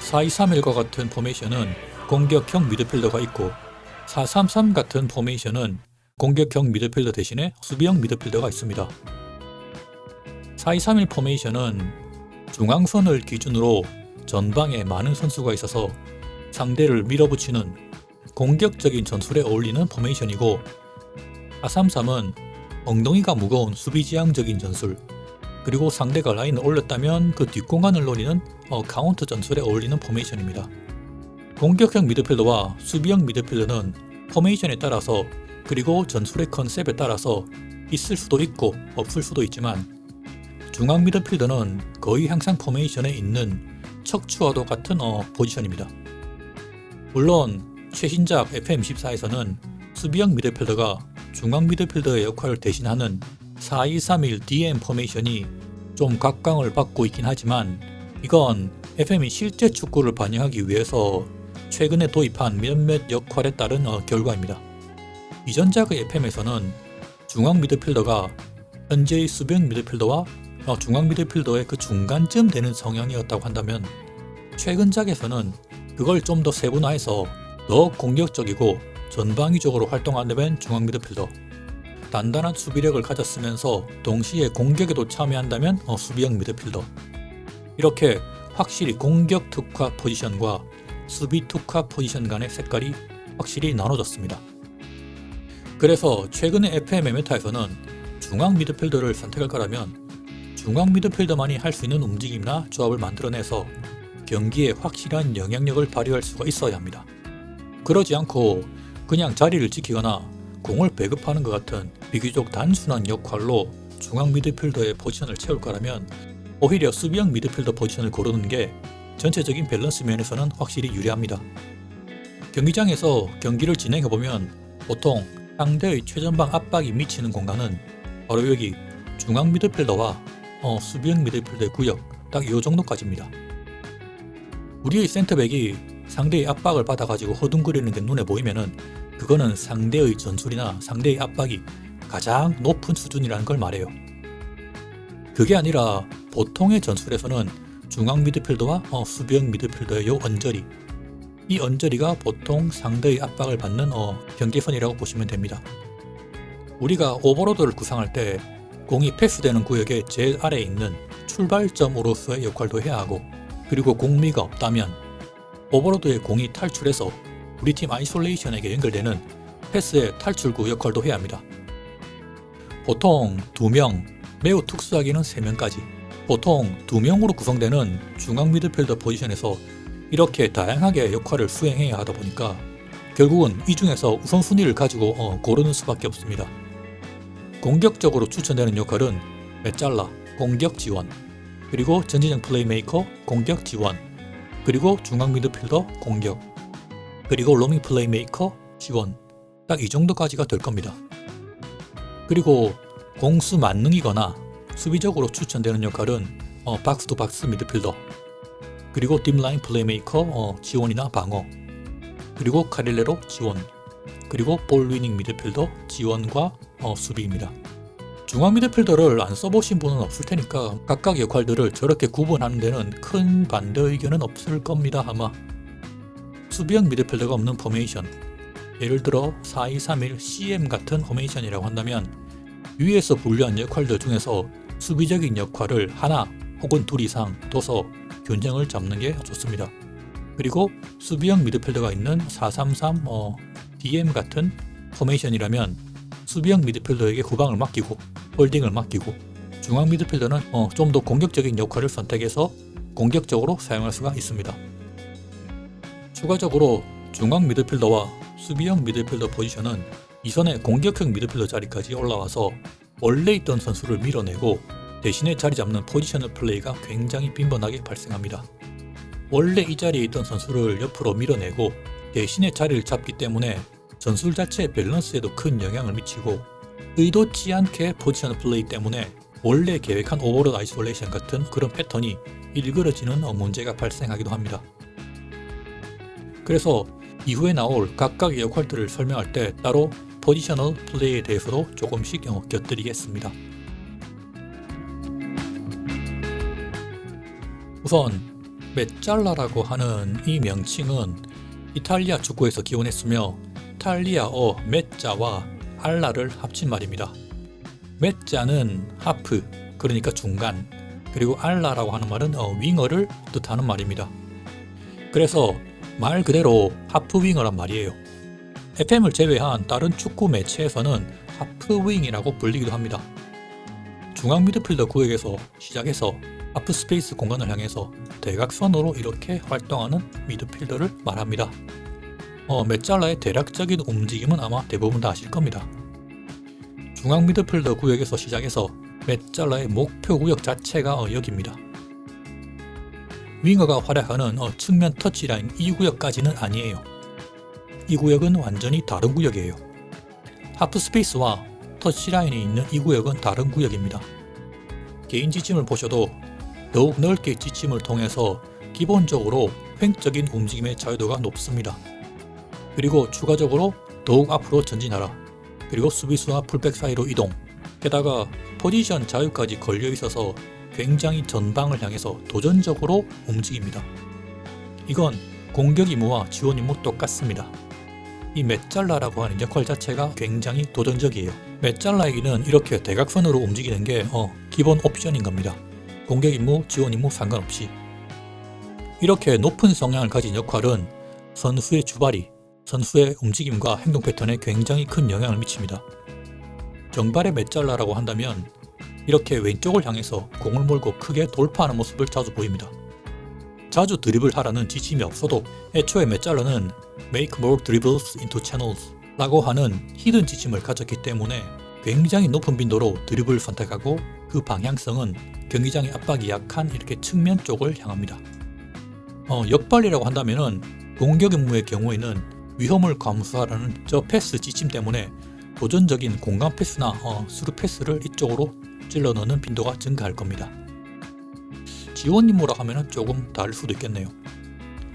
4-2-3-1과 같은 포메이션은 공격형 미드필더가 있고 4-3-3 같은 포메이션은 공격형 미드필더 대신에 수비형 미드필더가 있습니다. 4-2-3-1 포메이션은 중앙선을 기준으로 전방에 많은 선수가 있어서 상대를 밀어붙이는 공격적인 전술에 어울리는 포메이션이고 4-3-3은 엉덩이가 무거운 수비지향적인 전술, 그리고 상대가 라인을 올렸다면 그 뒷공간을 노리는 카운터 전술에 어울리는 포메이션입니다. 공격형 미드필더와 수비형 미드필더는 포메이션에 따라서 그리고 전술의 컨셉에 따라서 있을 수도 있고 없을 수도 있지만 중앙 미드필더는 거의 항상 포메이션에 있는 척추와도 같은 포지션입니다. 물론 최신작 FM24에서는 수비형 미드필더가 중앙 미드필더의 역할을 대신하는 4-2-3-1 DM 포메이션이 좀 각광을 받고 있긴 하지만 이건 FM이 실제 축구를 반영하기 위해서 최근에 도입한 몇몇 역할에 따른 결과입니다. 이전작의 FM에서는 중앙 미드필더가 현재의 수비형 미드필더와 중앙 미드필더의 그 중간쯤 되는 성향이었다고 한다면 최근작에서는 그걸 좀 더 세분화해서 더 공격적이고 전방위적으로 활동한다면 중앙 미드필더, 단단한 수비력을 가졌으면서 동시에 공격에도 참여한다면 수비형 미드필더, 이렇게 확실히 공격 특화 포지션과 수비 특화 포지션 간의 색깔이 확실히 나눠졌습니다. 그래서 최근의 FM의 메타에서는 중앙 미드필더를 선택할 거라면 중앙 미드필더만이 할 수 있는 움직임이나 조합을 만들어내서 경기에 확실한 영향력을 발휘할 수가 있어야 합니다. 그러지 않고 그냥 자리를 지키거나 공을 배급하는 것 같은 비교적 단순한 역할로 중앙 미드필더의 포지션을 채울 거라면 오히려 수비형 미드필더 포지션을 고르는 게 전체적인 밸런스 면에서는 확실히 유리합니다. 경기장에서 경기를 진행해보면 보통 상대의 최전방 압박이 미치는 공간은 바로 여기 중앙 미드필더와 수비형 미드필더의 구역 딱 이 정도까지입니다. 우리의 센터백이 상대의 압박을 받아가지고 허둥거리는 게 눈에 보이면은 그거는 상대의 전술이나 상대의 압박이 가장 높은 수준이라는 걸 말해요. 그게 아니라 보통의 전술에서는 중앙 미드필더와 수비형 미드필더의 요 언저리, 이 언저리가 보통 상대의 압박을 받는 경계선이라고 보시면 됩니다. 우리가 오버로드를 구상할 때 공이 패스되는 구역의 제일 아래에 있는 출발점으로서의 역할도 해야 하고, 그리고 공미가 없다면 오버로드의 공이 탈출해서 우리 팀 아이솔레이션에게 연결되는 패스의 탈출구 역할도 해야 합니다. 보통 2명, 매우 특수하게는 3명까지, 보통 2명으로 구성되는 중앙 미드필더 포지션에서 이렇게 다양하게 역할을 수행해야 하다 보니까 결국은 이 중에서 우선순위를 가지고 고르는 수밖에 없습니다. 공격적으로 추천되는 역할은 메잘라, 공격 지원, 그리고 전진형 플레이메이커, 공격 지원, 그리고 중앙 미드필더, 공격, 그리고 로밍 플레이메이커, 지원, 딱 이 정도까지가 될 겁니다. 그리고 공수 만능이거나 수비적으로 추천되는 역할은 박스 투 박스 미드필더, 그리고 딥라인 플레이메이커 지원이나 방어, 그리고 카릴레로 지원, 그리고 볼 위닝 미드필더 지원과 수비입니다. 중앙 미드필더를 안 써보신 분은 없을 테니까 각각 역할들을 저렇게 구분하는 데는 큰 반대 의견은 없을 겁니다. 아마 수비형 미드필더가 없는 포메이션, 예를 들어 4-2-3-1 CM 같은 포메이션이라고 한다면 위에서 분류한 역할들 중에서 수비적인 역할을 하나 혹은 둘 이상 둬서 균형을 잡는 게 좋습니다. 그리고 수비형 미드필더가 있는 4-3-3 DM 같은 포메이션이라면 수비형 미드필더에게 후방을 맡기고 홀딩을 맡기고, 중앙 미드필더는 좀 더 공격적인 역할을 선택해서 공격적으로 사용할 수가 있습니다. 추가적으로 중앙 미드필더와 수비형 미드필더 포지션은 이선의 공격형 미드필더 자리까지 올라와서 원래 있던 선수를 밀어내고 대신에 자리 잡는 포지셔널 플레이가 굉장히 빈번하게 발생합니다. 원래 이 자리에 있던 선수를 옆으로 밀어내고 대신에 자리를 잡기 때문에 전술 자체의 밸런스에도 큰 영향을 미치고, 의도치 않게 포지셔널 플레이 때문에 원래 계획한 오버로드 아이솔레이션 같은 그런 패턴이 일그러지는 문제가 발생하기도 합니다. 그래서 이후에 나올 각각의 역할들을 설명할 때 따로 포지셔널 플레이에 대해서도 조금씩 곁들이겠습니다. 우선 메잘라라고 하는 이 명칭은 이탈리아 축구에서 기원했으며 이탈리아어 메자와 알라를 합친 말입니다. 메자는 하프, 그러니까 중간, 그리고 알라라고 하는 말은 윙어를 뜻하는 말입니다. 그래서 말 그대로 하프 윙어란 말이에요. FM을 제외한 다른 축구 매체에서는 하프 윙이라고 불리기도 합니다. 중앙 미드필더 구역에서 시작해서 하프 스페이스 공간을 향해서 대각선으로 이렇게 활동하는 미드필더를 말합니다. 메잘라의 대략적인 움직임은 아마 대부분 다 아실 겁니다. 중앙 미드필더 구역에서 시작해서 메잘라의 목표 구역 자체가 여기입니다. 윙어가 활약하는 측면 터치라인 이 구역까지는 아니에요. 이 구역은 완전히 다른 구역이에요. 하프 스페이스와 터치라인이 있는 이 구역은 다른 구역입니다. 개인 지침을 보셔도 더욱 넓게 지침을 통해서 기본적으로 횡적인 움직임의 자유도가 높습니다. 그리고 추가적으로 더욱 앞으로 전진하라. 그리고 수비수와 풀백 사이로 이동. 게다가 포지션 자유까지 걸려 있어서 굉장히 전방을 향해서 도전적으로 움직입니다. 이건 공격 임무와 지원 임무 똑같습니다. 이 메잘라라고 하는 역할 자체가 굉장히 도전적이에요. 메잘라에게는 이렇게 대각선으로 움직이는 게 기본 옵션인 겁니다. 공격 임무, 지원 임무 상관없이. 이렇게 높은 성향을 가진 역할은 선수의 주발이, 선수의 움직임과 행동 패턴에 굉장히 큰 영향을 미칩니다. 정발의 메잘라라고 한다면 이렇게 왼쪽을 향해서 공을 몰고 크게 돌파하는 모습을 자주 보입니다. 자주 드리블 하라는 지침이 없어도 애초에 메잘라는 Make more dribbles into channels 라고 하는 히든 지침을 가졌기 때문에 굉장히 높은 빈도로 드리블을 선택하고 그 방향성은 경기장의 압박이 약한 이렇게 측면 쪽을 향합니다. 역발이라고 한다면은 공격 임무의 경우에는 위험을 감수하라는 저 패스 지침 때문에 도전적인 공간 패스나 스루 패스를 이쪽으로 찔러 넣는 빈도가 증가할 겁니다. 지원 임무라 하면 조금 다를 수도 있겠네요.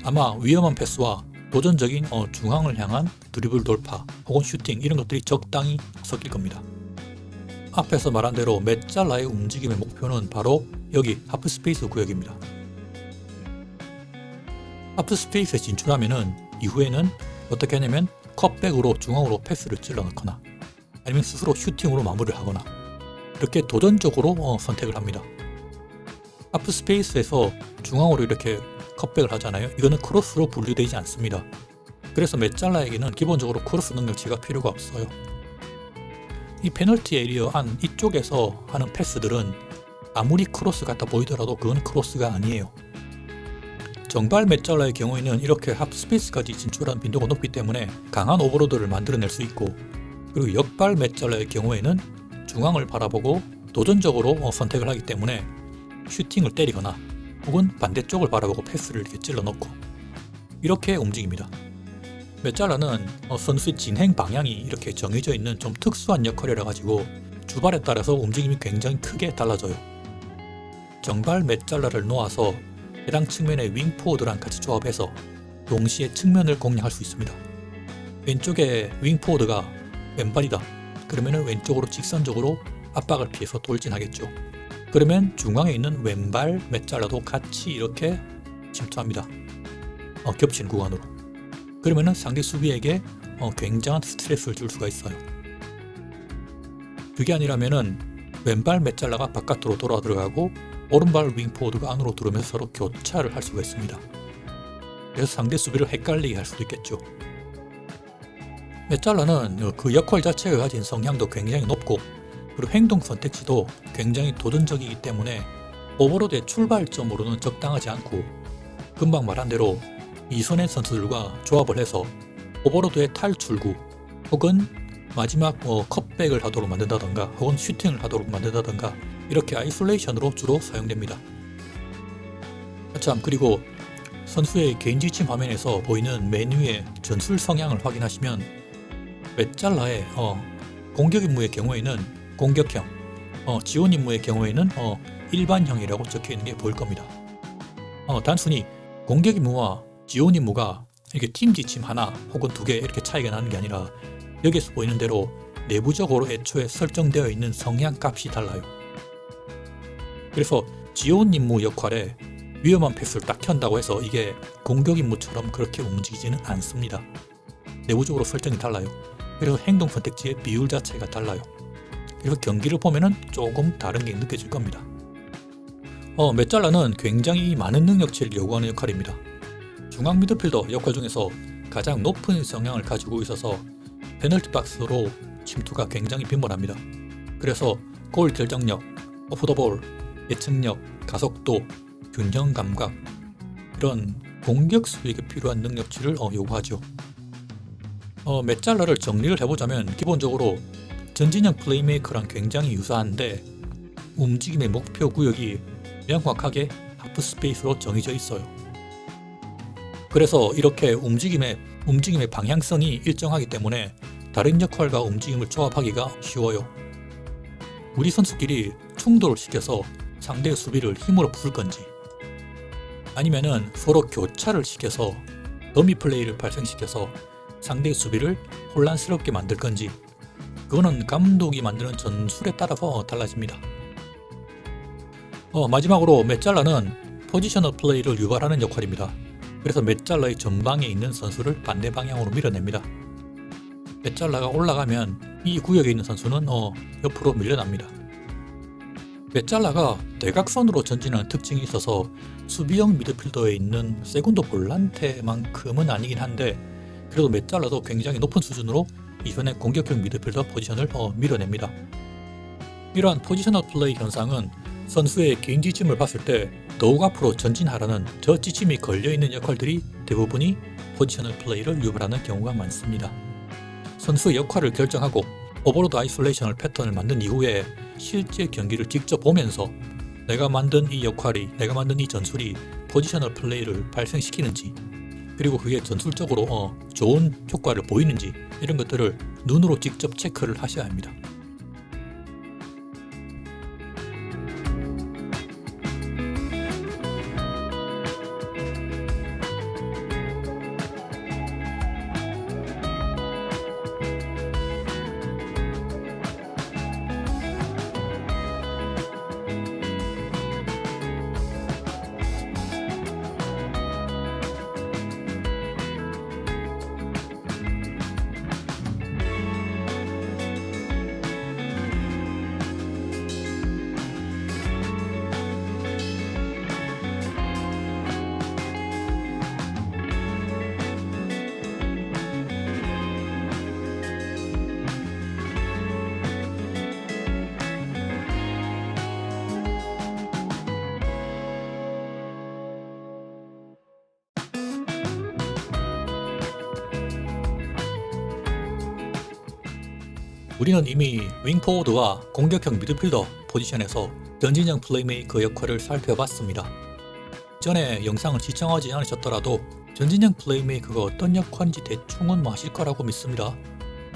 아마 위험한 패스와 도전적인 중앙을 향한 드리블 돌파 혹은 슈팅 이런 것들이 적당히 섞일 겁니다. 앞에서 말한 대로 메잘라의 움직임의 목표는 바로 여기 하프 스페이스 구역입니다. 하프 스페이스에 진출하면은 이후에는 어떻게 하냐면 컷백으로 중앙으로 패스를 찔러 넣거나 아니면 스스로 슈팅으로 마무리를 하거나 이렇게 도전적으로 선택을 합니다. 하프 스페이스에서 중앙으로 이렇게 컷백을 하잖아요. 이거는 크로스로 분류되지 않습니다. 그래서 메잘라에게는 기본적으로 크로스 능력치가 필요가 없어요. 이 페널티 에리어 안 이쪽에서 하는 패스들은 아무리 크로스 같아 보이더라도 그건 크로스가 아니에요. 정발 메잘라의 경우에는 이렇게 하프 스페이스까지 진출하는 빈도가 높기 때문에 강한 오버로드를 만들어낼 수 있고, 그리고 역발 메잘라의 경우에는 중앙을 바라보고 도전적으로 선택을 하기 때문에 슈팅을 때리거나 혹은 반대쪽을 바라보고 패스를 이렇게 찔러 넣고 이렇게 움직입니다. 메잘라는 선수의 진행 방향이 이렇게 정해져 있는 좀 특수한 역할이라 가지고 주발에 따라서 움직임이 굉장히 크게 달라져요. 정발 메잘라를 놓아서 해당 측면의 윙포워드랑 같이 조합해서 동시에 측면을 공략할 수 있습니다. 왼쪽에 윙포워드가 왼발이다. 그러면 왼쪽으로 직선적으로 압박을 피해서 돌진하겠죠. 그러면 중앙에 있는 왼발 메잘라도 같이 이렇게 침투합니다. 겹친 구간으로. 그러면 상대 수비에게 굉장한 스트레스를 줄 수가 있어요. 그게 아니라면 왼발 메잘라가 바깥으로 돌아 들어가고 오른발 윙포워드가 안으로 들어오면서 서로 교차를 할 수가 있습니다. 그래서 상대 수비를 헷갈리게 할 수도 있겠죠. 메잘라는 그 역할 자체가 가진 성향도 굉장히 높고, 그리고 행동 선택지도 굉장히 도전적이기 때문에 오버로드의 출발점으로는 적당하지 않고, 금방 말한 대로 이선의 선수들과 조합을 해서 오버로드의 탈출구 혹은 마지막 컷백을 하도록 만든다던가 혹은 슈팅을 하도록 만든다던가 이렇게 아이솔레이션으로 주로 사용됩니다. 참, 그리고 선수의 개인 지침 화면에서 보이는 메뉴의 전술 성향을 확인하시면 메잘라의 공격 임무의 경우에는 공격형, 지원 임무의 경우에는 일반형이라고 적혀 있는 게 보일 겁니다. 단순히 공격 임무와 지원 임무가 이렇게 팀 지침 하나 혹은 두 개 이렇게 차이가 나는 게 아니라 여기서 보이는 대로 내부적으로 애초에 설정되어 있는 성향 값이 달라요. 그래서 지원 임무 역할에 위험한 패스를 딱 켠다고 해서 이게 공격 임무처럼 그렇게 움직이지는 않습니다. 내부적으로 설정이 달라요. 그래서 행동 선택지의 비율 자체가 달라요. 그래서 경기를 보면은 조금 다른 게 느껴질 겁니다. 메잘라는 굉장히 많은 능력치를 요구하는 역할입니다. 중앙 미드필더 역할 중에서 가장 높은 성향을 가지고 있어서 페널티 박스로 침투가 굉장히 빈번합니다. 그래서 골 결정력, 오프 더 볼, 예측력, 가속도, 균형 감각 이런 공격 수익에 필요한 능력치를 요구하죠. 메잘라를 정리를 해보자면 기본적으로 전진형 플레이메이커랑 굉장히 유사한데 움직임의 목표 구역이 명확하게 하프 스페이스로 정해져 있어요. 그래서 이렇게 움직임의 방향성이 일정하기 때문에 다른 역할과 움직임을 조합하기가 쉬워요. 우리 선수끼리 충돌을 시켜서 상대의 수비를 힘으로 풀 건지 아니면은 서로 교차를 시켜서 더미 플레이를 발생시켜서 상대의 수비를 혼란스럽게 만들 건지 그거는 감독이 만드는 전술에 따라서 달라집니다. 마지막으로 메잘라는 포지셔널 플레이를 유발하는 역할입니다. 그래서 메잘라의 전방에 있는 선수를 반대 방향으로 밀어냅니다. 메잘라가 올라가면 이 구역에 있는 선수는 옆으로 밀려납니다. 메잘라가 대각선으로 전진하는 특징이 있어서 수비형 미드필더에 있는 세군도 볼란테만큼은 아니긴 한데 그래도 메잘라도 굉장히 높은 수준으로 이전에 공격형 미드필더 포지션을 밀어냅니다. 이러한 포지셔널 플레이 현상은 선수의 개인 지침을 봤을 때 더욱 앞으로 전진하라는 저 지침이 걸려있는 역할들이 대부분이 포지셔널 플레이를 유발하는 경우가 많습니다. 선수의 역할을 결정하고 오버로드 아이솔레이션을 패턴을 만든 이후에 실제 경기를 직접 보면서 내가 만든 이 역할이, 내가 만든 이 전술이 포지셔널 플레이를 발생시키는지 그리고 그게 전술적으로 좋은 효과를 보이는지 이런 것들을 눈으로 직접 체크를 하셔야 합니다. 우리는 이미 윙포워드와 공격형 미드필더 포지션에서 전진형 플레이메이커 역할을 살펴봤습니다. 전에 영상을 시청하지 않으셨더라도 전진형 플레이메이커가 어떤 역할인지 대충은 아실 거라고 믿습니다.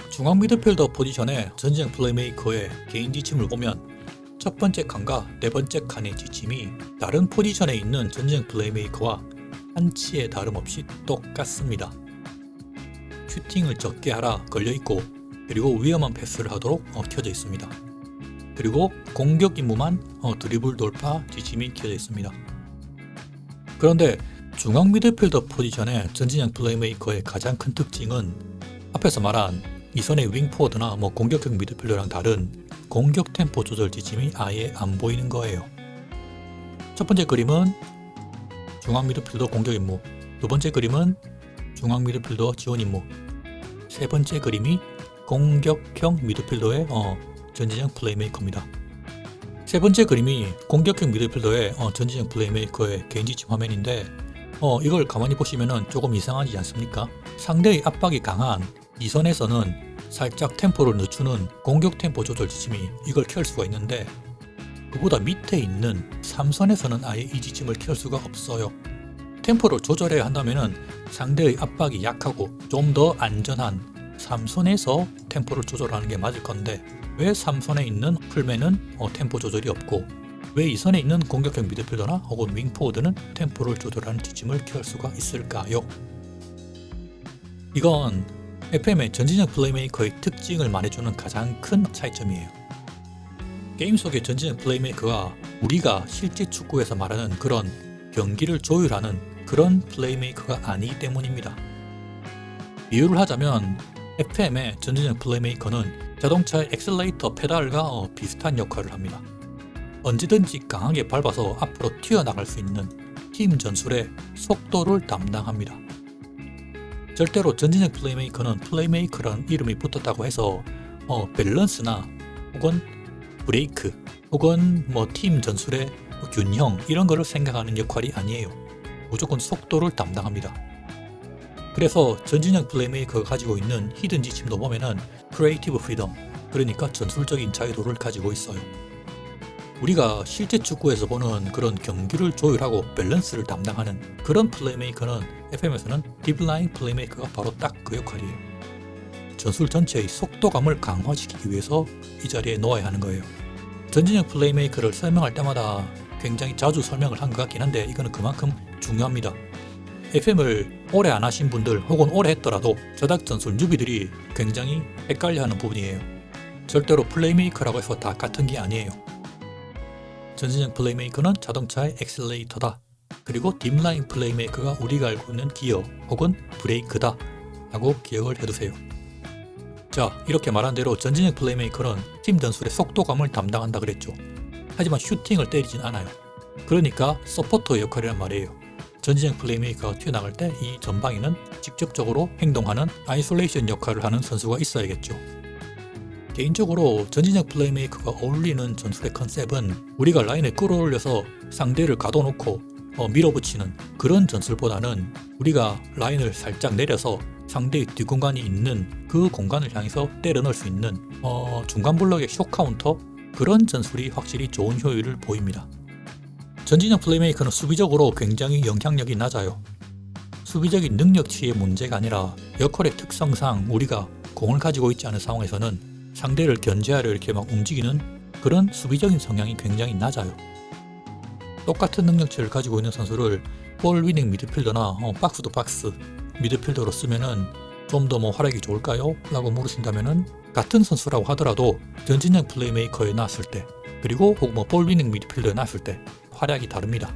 중앙 미드필더 포지션의 전진형 플레이메이커의 개인 지침을 보면 첫 번째 칸과 네 번째 칸의 지침이 다른 포지션에 있는 전진형 플레이메이커와 한치의 다름없이 똑같습니다. 슈팅을 적게 하라 걸려있고 그리고 위험한 패스를 하도록 켜져 있습니다. 그리고 공격 임무만 드리블 돌파 지침이 켜져 있습니다. 그런데 중앙 미드필더 포지션의 전진형 플레이메이커의 가장 큰 특징은 앞에서 말한 이선의 윙포워드나 공격형 미드필더랑 다른 공격 템포 조절 지침이 아예 안 보이는 거예요. 첫 번째 그림은 중앙 미드필더 공격 임무, 두 번째 그림은 중앙 미드필더 지원 임무, 세 번째 그림이 공격형 미드필더의 전진형 플레이메이커입니다. 세 번째 그림이 공격형 미드필더의 전진형 플레이메이커의 개인 지침 화면인데 이걸 가만히 보시면 조금 이상하지 않습니까? 상대의 압박이 강한 이선에서는 살짝 템포를 늦추는 공격 템포 조절 지침이 이걸 켤 수가 있는데 그보다 밑에 있는 3선에서는 아예 이 지침을 켤 수가 없어요. 템포를 조절해야 한다면 상대의 압박이 약하고 좀 더 안전한 3선에서 템포를 조절하는 게 맞을 건데 왜 3선에 있는 풀맨은 템포 조절이 없고 왜 2선에 있는 공격형 미드필더나 혹은 윙포워드는 템포를 조절하는 지침을 켤 수가 있을까요? 이건 FM의 전진형 플레이메이커의 특징을 말해주는 가장 큰 차이점이에요. 게임 속의 전진형 플레이메이커가 우리가 실제 축구에서 말하는 그런 경기를 조율하는 그런 플레이메이커가 아니기 때문입니다. 비유를 하자면 FM의 전진형 플레이메이커는 자동차의 엑셀레이터 페달과 비슷한 역할을 합니다. 언제든지 강하게 밟아서 앞으로 튀어나갈 수 있는 팀 전술의 속도를 담당합니다. 절대로 전진형 플레이메이커는 플레이메이커라는 이름이 붙었다고 해서 밸런스나 혹은 브레이크 혹은 팀 전술의 균형 이런 거를 생각하는 역할이 아니에요. 무조건 속도를 담당합니다. 그래서 전진형 플레이메이커가 가지고 있는 히든 지침도 보면은 크리에이티브 프리덤, 그러니까 전술적인 자유도를 가지고 있어요. 우리가 실제 축구에서 보는 그런 경기를 조율하고 밸런스를 담당하는 그런 플레이메이커는 FM에서는 딥라인 플레이메이커가 바로 딱 그 역할이에요. 전술 전체의 속도감을 강화시키기 위해서 이 자리에 놓아야 하는 거예요. 전진형 플레이메이커를 설명할 때마다 굉장히 자주 설명을 한 것 같긴 한데 이거는 그만큼 중요합니다. FM을 오래 안 하신 분들 혹은 오래 했더라도 저닥 전술 뉴비들이 굉장히 헷갈려하는 부분이에요. 절대로 플레이메이커라고 해서 다 같은 게 아니에요. 전진형 플레이메이커는 자동차의 엑셀레이터다. 그리고 딥라인 플레이메이커가 우리가 알고 있는 기어 혹은 브레이크다 라고 기억을 해두세요. 자, 이렇게 말한 대로 전진형 플레이메이커는 팀 전술의 속도감을 담당한다 그랬죠. 하지만 슈팅을 때리진 않아요. 그러니까 서포터 역할이란 말이에요. 전진형 플레이메이커가 튀어나갈 때 이 전방에는 직접적으로 행동하는 아이솔레이션 역할을 하는 선수가 있어야겠죠. 개인적으로 전진형 플레이메이커가 어울리는 전술의 컨셉은 우리가 라인을 끌어올려서 상대를 가둬놓고 밀어붙이는 그런 전술보다는 우리가 라인을 살짝 내려서 상대의 뒷공간이 있는 그 공간을 향해서 때려 넣을 수 있는 중간 블럭의 숏 카운터, 그런 전술이 확실히 좋은 효율을 보입니다. 전진형 플레이메이커는 수비적으로 굉장히 영향력이 낮아요. 수비적인 능력치의 문제가 아니라 역할의 특성상 우리가 공을 가지고 있지 않은 상황에서는 상대를 견제하려 이렇게 막 움직이는 그런 수비적인 성향이 굉장히 낮아요. 똑같은 능력치를 가지고 있는 선수를 볼 위닝 미드필더나 박스 투 박스 미드필더로 쓰면은 좀 더 활약이 좋을까요? 라고 물으신다면은 같은 선수라고 하더라도 전진형 플레이메이커에 놨을 때 그리고 혹은 볼 위닝 미드필더에 놨을 때 활약이 다릅니다.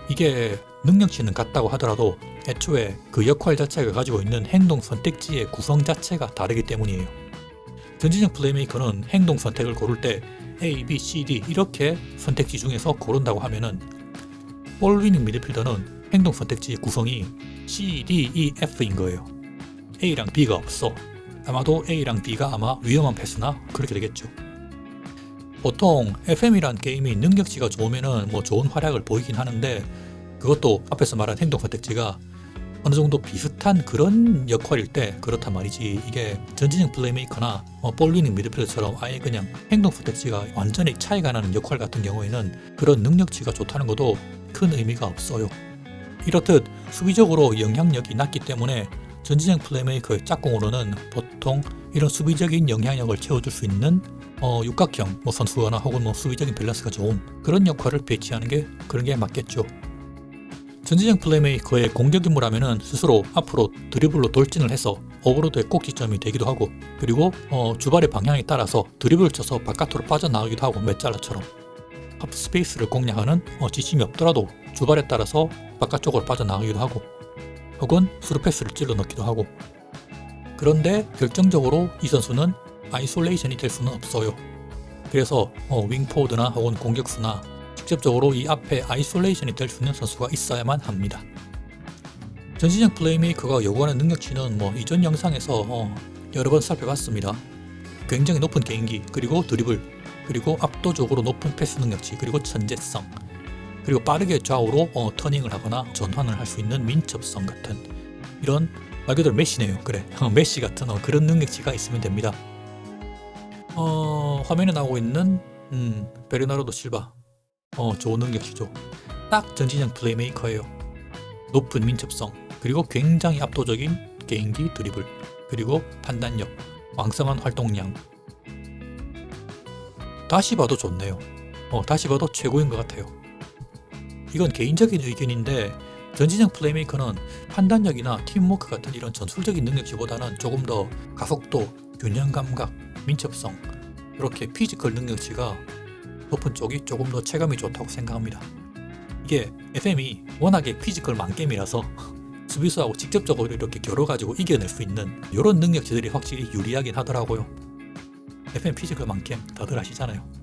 이게 능력치는 같다고 하더라도 애초에 그 역할 자체가 가지고 있는 행동 선택지의 구성 자체가 다르기 때문이에요. 전진형 플레이메이커는 행동 선택을 고를 때 A, B, C, D 이렇게 선택지 중에서 고른다고 하면은 볼 위닝 미드필더는 행동 선택지의 구성이 C, D, E, F인 거예요. A랑 B가 없어. 아마도 A랑 B가 아마 위험한 패스나 그렇게 되겠죠. 보통 FM이란 게임이 능력치가 좋으면은 좋은 활약을 보이긴 하는데 그것도 앞에서 말한 행동 선택지가 어느 정도 비슷한 그런 역할일 때 그렇단 말이지, 이게 전진형 플레이메이커나 볼 위닝 미드필더처럼 아예 그냥 행동 선택지가 완전히 차이가 나는 역할 같은 경우에는 그런 능력치가 좋다는 것도 큰 의미가 없어요. 이렇듯 수비적으로 영향력이 낮기 때문에 전진형 플레이메이커의 짝꿍으로는 보통 이런 수비적인 영향력을 채워줄 수 있는 육각형 선수거나 혹은 수비적인 밸런스가 좋은 그런 역할을 배치하는 게 그런 게 맞겠죠. 전진형 플레이메이커의 공격 임무라면은 스스로 앞으로 드리블로 돌진을 해서 오버로드의 꼭지점이 되기도 하고, 그리고 주발의 방향에 따라서 드리블을 쳐서 바깥으로 빠져나가기도 하고, 메짤라처럼 하프 스페이스를 공략하는 지침이 없더라도 주발에 따라서 바깥쪽으로 빠져나가기도 하고, 혹은 스루 패스를 찔러 넣기도 하고. 그런데 결정적으로 이 선수는 아이솔레이션이 될 수는 없어요. 그래서 윙포워드나 혹은 공격수나 직접적으로 이 앞에 아이솔레이션이 될 수 있는 선수가 있어야만 합니다. 전진형 플레이메이커가 요구하는 능력치는 이전 영상에서 여러 번 살펴봤습니다. 굉장히 높은 개인기, 그리고 드리블, 그리고 압도적으로 높은 패스 능력치, 그리고 천재성, 그리고 빠르게 좌우로 터닝을 하거나 전환을 할 수 있는 민첩성 같은, 이런 말 그대로 메시네요. 그래, 메시 같은 그런 능력치가 있으면 됩니다. 화면에 나오고 있는 베르나르도 실바, 좋은 능력치죠. 딱 전진형 플레이메이커예요. 높은 민첩성, 그리고 굉장히 압도적인 개인기, 드리블, 그리고 판단력, 왕성한 활동량. 다시 봐도 좋네요. 다시 봐도 최고인 것 같아요. 이건 개인적인 의견인데 전진형 플레이메이커는 판단력이나 팀워크 같은 이런 전술적인 능력치보다는 조금 더 가속도, 균형 감각, 민첩성, 이렇게 피지컬 능력치가 높은 쪽이 조금 더 체감이 좋다고 생각합니다. 이게 FM이 워낙에 피지컬 만겜이라서 수비수하고 직접적으로 이렇게 겨뤄가지고 이겨낼 수 있는 이런 능력치들이 확실히 유리하긴 하더라고요. FM 피지컬 만겜 다들 아시잖아요.